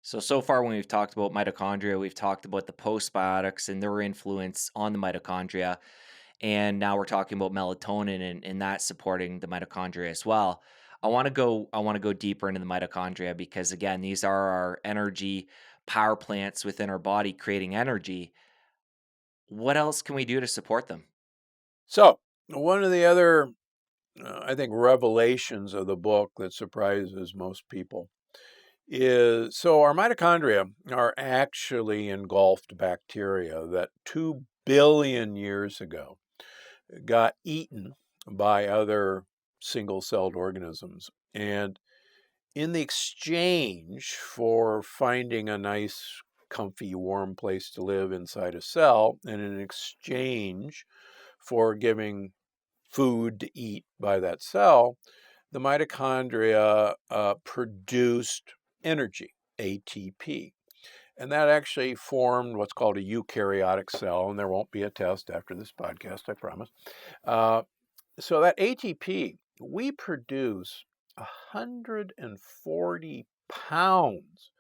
So far when we've talked about mitochondria, we've talked about the postbiotics and their influence on the mitochondria. And now we're talking about melatonin and that supporting the mitochondria as well. I want to go deeper into the mitochondria because again, these are our energy power plants within our body creating energy. What else can we do to support them? So, one of the other, I think, revelations of the book that surprises most people is so our mitochondria are actually engulfed bacteria that 2 billion years ago got eaten by other single celled organisms. And in the exchange for finding a nice, comfy, warm place to live inside a cell, and in exchange for giving food to eat by that cell, the mitochondria produced energy, ATP. And that actually formed what's called a eukaryotic cell. And there won't be a test after this podcast, I promise. Uh, so that ATP, we produce 140 pounds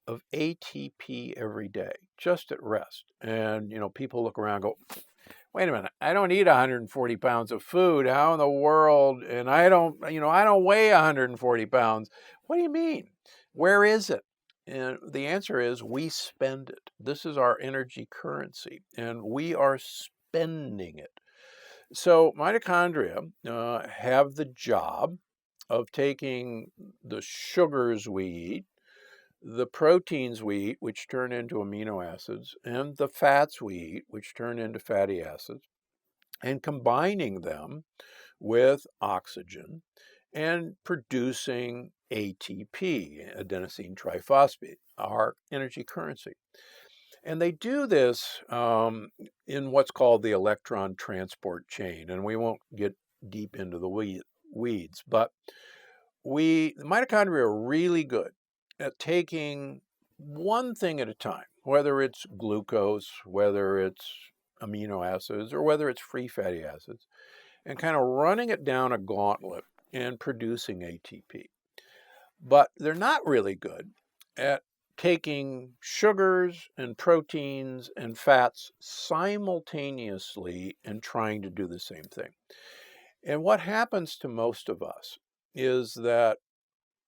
of ATP every day just at rest. And, people look around and go, wait a minute, I don't eat 140 pounds of food. How in the world? And I don't weigh 140 pounds. What do you mean? Where is it? And the answer is we spend it. This is our energy currency, and we are spending it. So mitochondria have the job of taking the sugars we eat, the proteins we eat, which turn into amino acids, and the fats we eat, which turn into fatty acids, and combining them with oxygen and producing ATP, adenosine triphosphate, our energy currency. And they do this in what's called the electron transport chain. And we won't get deep into the weeds, but the mitochondria are really good at taking one thing at a time, whether it's glucose, whether it's amino acids, or whether it's free fatty acids, and kind of running it down a gauntlet and producing ATP. But they're not really good at taking sugars and proteins and fats simultaneously and trying to do the same thing. And what happens to most of us is that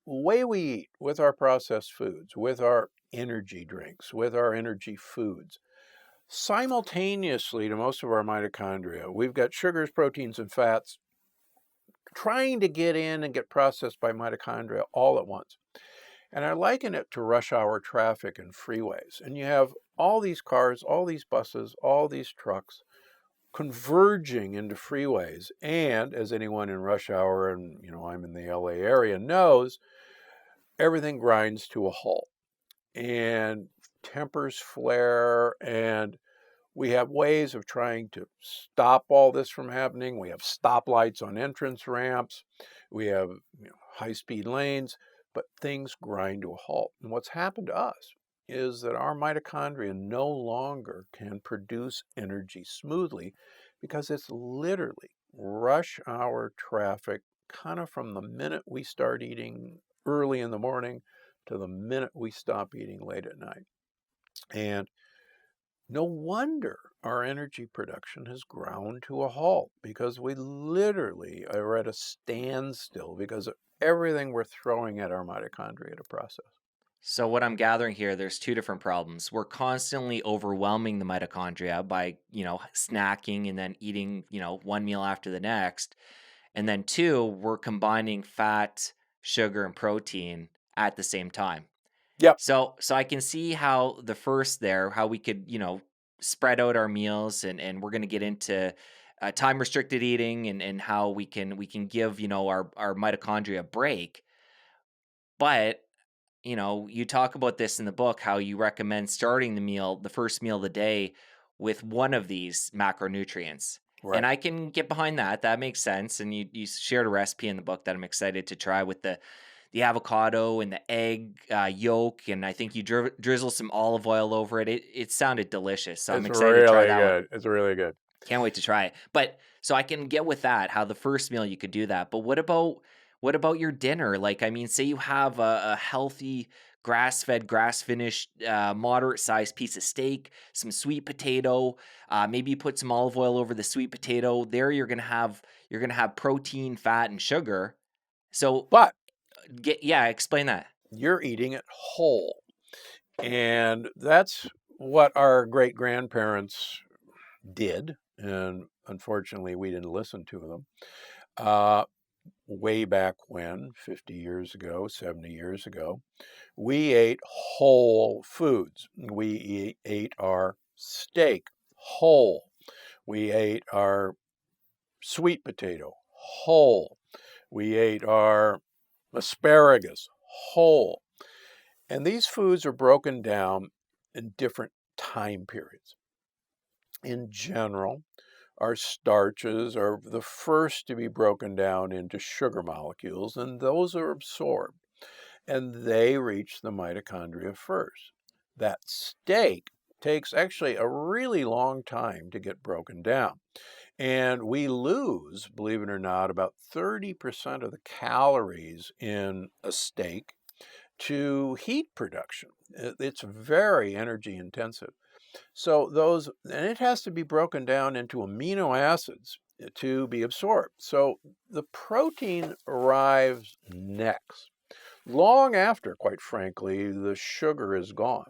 way we eat with our processed foods, with our energy drinks, with our energy foods, simultaneously to most of our mitochondria, we've got sugars, proteins, and fats trying to get in and get processed by mitochondria all at once. And I liken it to rush hour traffic and freeways. And you have all these cars, all these buses, all these trucks converging into freeways. And as anyone in rush hour, and I'm in the LA area, knows, everything grinds to a halt and tempers flare, and we have ways of trying to stop all this from happening. We have stoplights on entrance ramps. We have high-speed lanes, but things grind to a halt. And what's happened to us is that our mitochondria no longer can produce energy smoothly because it's literally rush hour traffic, kind of from the minute we start eating early in the morning to the minute we stop eating late at night. And no wonder our energy production has ground to a halt because we literally are at a standstill because of everything we're throwing at our mitochondria to process. So what I'm gathering here, there's two different problems. We're constantly overwhelming the mitochondria by, snacking and then eating, one meal after the next. And then two, we're combining fat, sugar, and protein at the same time. Yep. So I can see how the first there, how we could, spread out our meals and we're gonna get into time restricted eating and how we can give, our mitochondria a break. But you talk about this in the book, how you recommend starting the first meal of the day with one of these macronutrients. And Right. I can get behind that. That makes sense. And you shared a recipe in the book that I'm excited to try with the avocado and the egg yolk. And I think you drizzle some olive oil over it. It sounded delicious. So I'm It's excited to try really that one. good. It's really good. Can't wait to try it. But so I can get with that, how the first meal you could do that. But what about your dinner? Like, I mean, say you have a healthy grass-fed, grass-finished, moderate-sized piece of steak, some sweet potato. Maybe you put some olive oil over the sweet potato. There, you're gonna have protein, fat, and sugar. So, But yeah, explain that. you're eating it whole. And that's what our great grandparents did. And unfortunately, we didn't listen to them. Uh, Way back when, 50 years ago, 70 years ago, we ate whole foods. We ate our steak whole. We ate our sweet potato whole. We ate our asparagus whole. And these foods are broken down in different time periods. In general, our starches are the first to be broken down into sugar molecules, and those are absorbed, and they reach the mitochondria first. That steak takes actually a really long time to get broken down. And we lose, believe it or not, about 30% of the calories in a steak to heat production. It's very energy intensive. So and it has to be broken down into amino acids to be absorbed. So the protein arrives next, long after, quite frankly, the sugar is gone.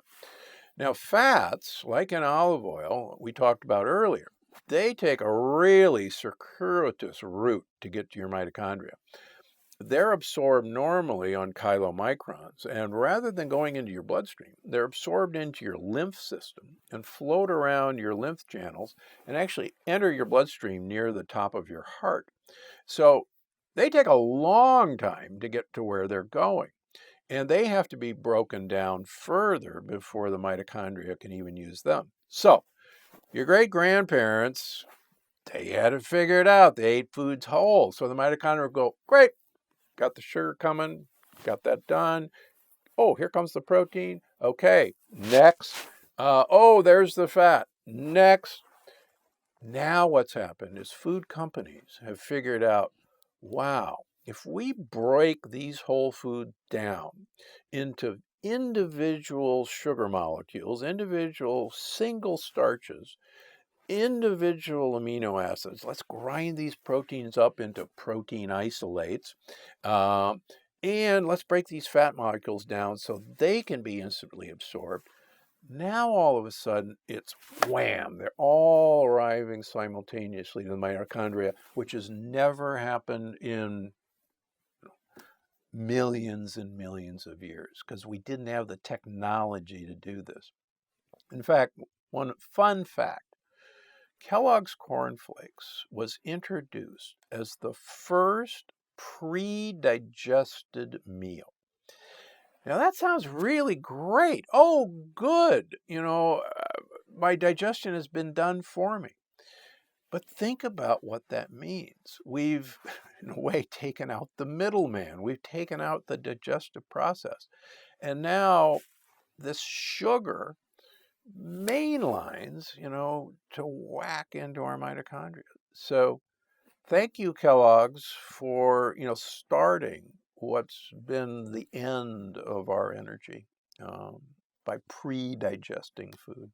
Now, fats, like in olive oil, we talked about earlier, they take a really circuitous route to get to your mitochondria. They're absorbed normally on chylomicrons, and rather than going into your bloodstream, they're absorbed into your lymph system and float around your lymph channels and actually enter your bloodstream near the top of your heart. So they take a long time to get to where they're going, and they have to be broken down further before the mitochondria can even use them. So your great grandparents, they had it figured out. They ate foods whole. So the mitochondria go, great, got the sugar coming, got that done. Oh, here comes the protein. Okay, next. Oh, there's the fat. Next. Now what's happened is food companies have figured out, wow, if we break these whole foods down into individual sugar molecules, individual single starches, individual amino acids. Let's grind these proteins up into protein isolates. Um, and let's break these fat molecules down so they can be instantly absorbed. Now, all of a sudden, it's wham, they're all arriving simultaneously to the mitochondria, which has never happened in millions and millions of years because we didn't have the technology to do this. In fact, one fun fact, Kellogg's Corn Flakes was introduced as the first pre-digested meal. Now that sounds really great. Oh, good. My digestion has been done for me. But think about what that means. We've, in a way, taken out the middleman. We've taken out the digestive process. And now this sugar mainlines, to whack into our mitochondria. So thank you, Kellogg's, for, starting what's been the end of our energy by pre-digesting food.